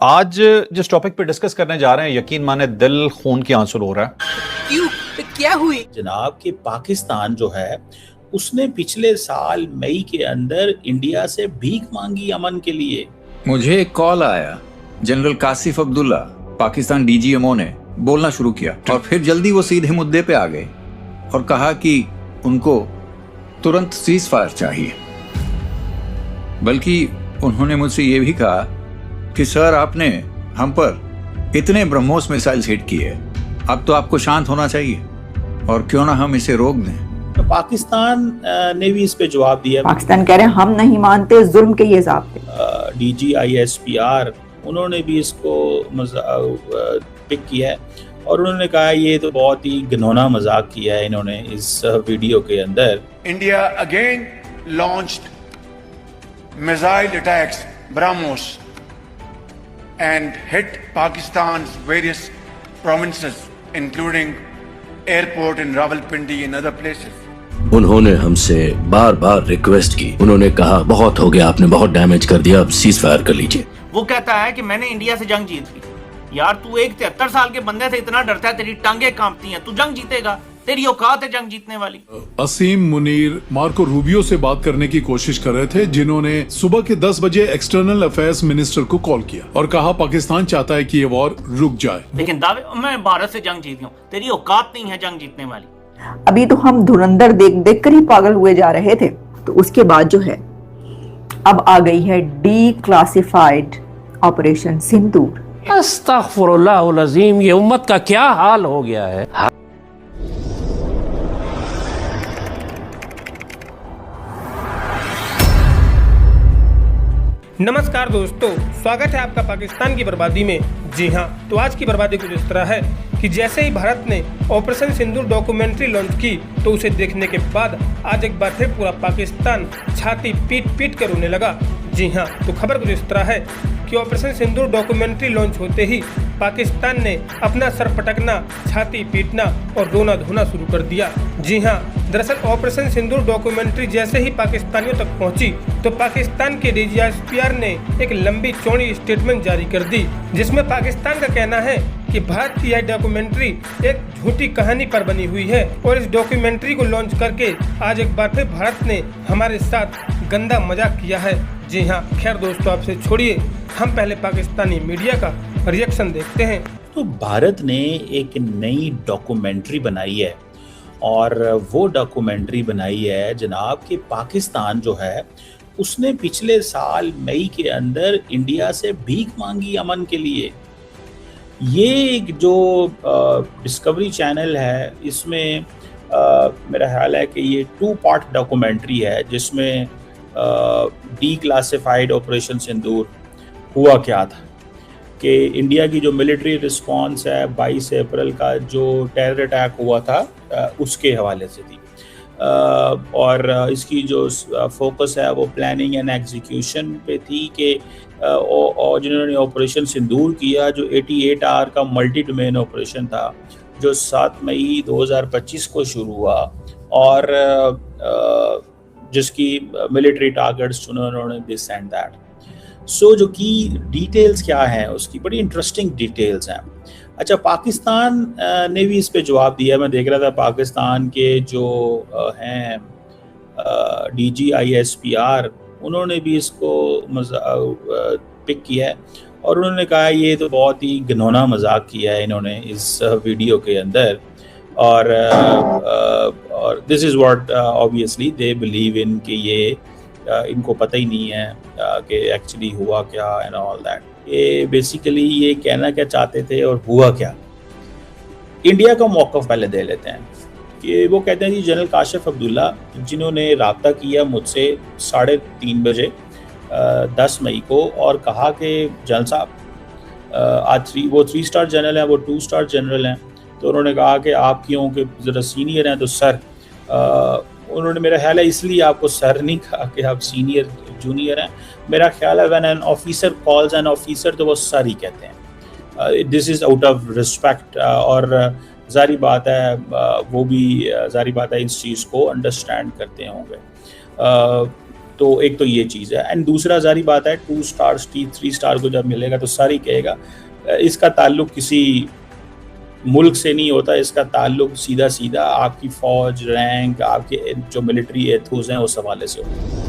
आज जिस टॉपिक पे डिस्कस करने जा रहे हैं, यकीन माने दिल खून के आंसू रो रहा है। क्यों? क्या हुई? जनाब कि पाकिस्तान जो है उसने पिछले साल मई के अंदर इंडिया से भीख मांगी अमन के लिए। मुझे एक कॉल आया, जनरल कासिफ अब्दुल्ला पाकिस्तान डीजीएमओ ने बोलना शुरू किया और फिर जल्दी वो सीधे मुद्दे पे आ गए और कहा कि उनको तुरंत सीज फायर चाहिए। बल्कि उन्होंने मुझसे ये भी कहा कि सर, आपने हम पर इतने ब्रह्मोस मिसाइल हिट किए, अब तो आपको शांत होना चाहिए और क्यों ना हम इसे रोक दें। तो पाकिस्तान ने भी इस पे जवाब दिया। पाकिस्तान कह रहे हैं हम नहीं मानते जुल्म के ये ज़ाब्ते। DGISPR उन्होंने भी इसको पिक किया है और उन्होंने कहा ये तो बहुत ही घिनौना मजाक किया है इन्होंने इस वीडियो के अंदर। India again launched missile attacks BrahMos and hit Pakistan's various provinces, including airport in Rawalpindi and other places. उन्होंने हमसे बार बार रिक्वेस्ट की, उन्होंने कहा बहुत हो गया, आपने बहुत डैमेज कर दिया, अब सीज फायर कर लीजिए। वो कहता है कि मैंने इंडिया से जंग जीत ली। यार तू एक 73 साल के बंदे से इतना डरता है, तेरी टांगे कांपती हैं, तू जंग जीतेगा? तेरी औकात है जंग जीतने वाली? असीम मुनीर मार्को रूबियो से बात करने की कोशिश कर रहे थे, जिन्होंने सुबह के 10 बजे एक्सटर्नल अफेयर्स मिनिस्टर को कॉल किया और कहा पाकिस्तान चाहता है कि ये वॉर रुक जाए। लेकिन दावे मैं भारत से जंग जीत गया, तेरी औकात नहीं है जंग जीतने वाली। अभी तो हम धुरंधर देख देख कर ही पागल हुए जा रहे थे। तो उसके बाद जो है अब आ गई है डीक्लासिफाइड ऑपरेशन सिंदूर। अस्तगफुरुल्लाह अज़ीम, ये उम्मत का क्या हाल हो गया है। नमस्कार दोस्तों, स्वागत है आपका पाकिस्तान की बर्बादी में। जी हाँ, तो आज की बर्बादी कुछ इस तरह है कि जैसे ही भारत ने ऑपरेशन सिंदूर डॉक्यूमेंट्री लॉन्च की तो उसे देखने के बाद आज एक बार फिर पूरा पाकिस्तान छाती पीट पीट कर रोने लगा। जी हाँ, तो खबर कुछ इस तरह है कि ऑपरेशन सिंदूर डॉक्यूमेंट्री लॉन्च होते ही पाकिस्तान ने अपना सर पटकना, छाती पीटना और रोना धोना शुरू कर दिया। जी हाँ, दरअसल ऑपरेशन सिंदूर डॉक्यूमेंट्री जैसे ही पाकिस्तानियों तक पहुंची तो पाकिस्तान के DGISPR ने एक लंबी चौड़ी स्टेटमेंट जारी कर दी, जिसमें पाकिस्तान का कहना है कि भारत की यह डॉक्यूमेंट्री एक झूठी कहानी पर बनी हुई है और इस डॉक्यूमेंट्री को लॉन्च करके आज एक बार फिर भारत ने हमारे साथ गंदा मजाक किया है। जी हाँ, खैर दोस्तों, आपसे छोड़िए, हम पहले पाकिस्तानी मीडिया का रिएक्शन देखते हैं। तो भारत ने एक नई डॉक्यूमेंट्री बनाई है और वो डॉक्यूमेंट्री बनाई है जनाब कि पाकिस्तान जो है उसने पिछले साल मई के अंदर इंडिया से भीख मांगी अमन के लिए। ये एक जो डिस्कवरी चैनल है, इसमें मेरा ख्याल है कि ये 2 पार्ट डॉक्यूमेंट्री है, जिसमें डीक्लासिफाइड ऑपरेशन सिंदूर हुआ क्या था, कि इंडिया की जो मिलिट्री रिस्पांस है 22 अप्रैल का जो टेरर अटैक हुआ था उसके हवाले से थी। और इसकी जो फोकस है वो प्लानिंग एंड एग्जीक्यूशन पे थी कि और जिन्होंने ऑपरेशन सिंदूर किया, जो 88 आवर का मल्टी डोमेन ऑपरेशन था, जो 7 मई 2025 को शुरू हुआ और जिसकी मिलिट्री टारगेट्स चुने उन्होंने दिस एंड दैट। सो जो की डिटेल्स क्या हैं, उसकी बड़ी इंटरेस्टिंग डिटेल्स हैं। अच्छा, पाकिस्तान ने भी इस पे जवाब दिया। मैं देख रहा था पाकिस्तान के जो हैं DGISPR, उन्होंने भी इसको पिक किया है और उन्होंने कहा ये तो बहुत ही घिनौना मजाक किया है इन्होंने इस वीडियो के अंदर। और this is what obviously they believe in कि ये इनको पता ही नहीं है कि एक्चुअली हुआ क्या एंड ऑल दैट। ये बेसिकली ये कहना क्या चाहते थे और हुआ क्या। इंडिया का मौक़िफ़ पहले दे लेते हैं कि वो कहते हैं जी, जनरल काशिफ अब्दुल्ला जिन्होंने रब्ता किया मुझसे 3:30 बजे 10 मई को और कहा कि जनरल साहब आज वो 3 स्टार जनरल हैं, वो 2 स्टार जनरल हैं, तो उन्होंने कहा कि आप क्यों कि ज़रा सीनियर हैं तो सर। उन्होंने मेरा ख्याल है इसलिए आपको सर नहीं कहा कि आप सीनियर जूनियर हैं। मेरा ख्याल है when an officer calls an officer तो वो सर ही कहते हैं। This is out of respect. और ज़ाहिर बात है वो भी ज़ाहिर बात है इस चीज़ को अंडरस्टैंड करते होंगे। तो एक तो ये चीज़ है। एंड दूसरा जारी बात है 2 स्टार 3 स्टार को जब मिलेगा तो सारी कहेगा इसका ताल्लुक किसी मुल्क से नहीं होता, इसका ताल्लुक सीधा सीधा आपकी फौज, रैंक, आपके जो मिलिट्री एथोस हैं उस हवाले से होता है।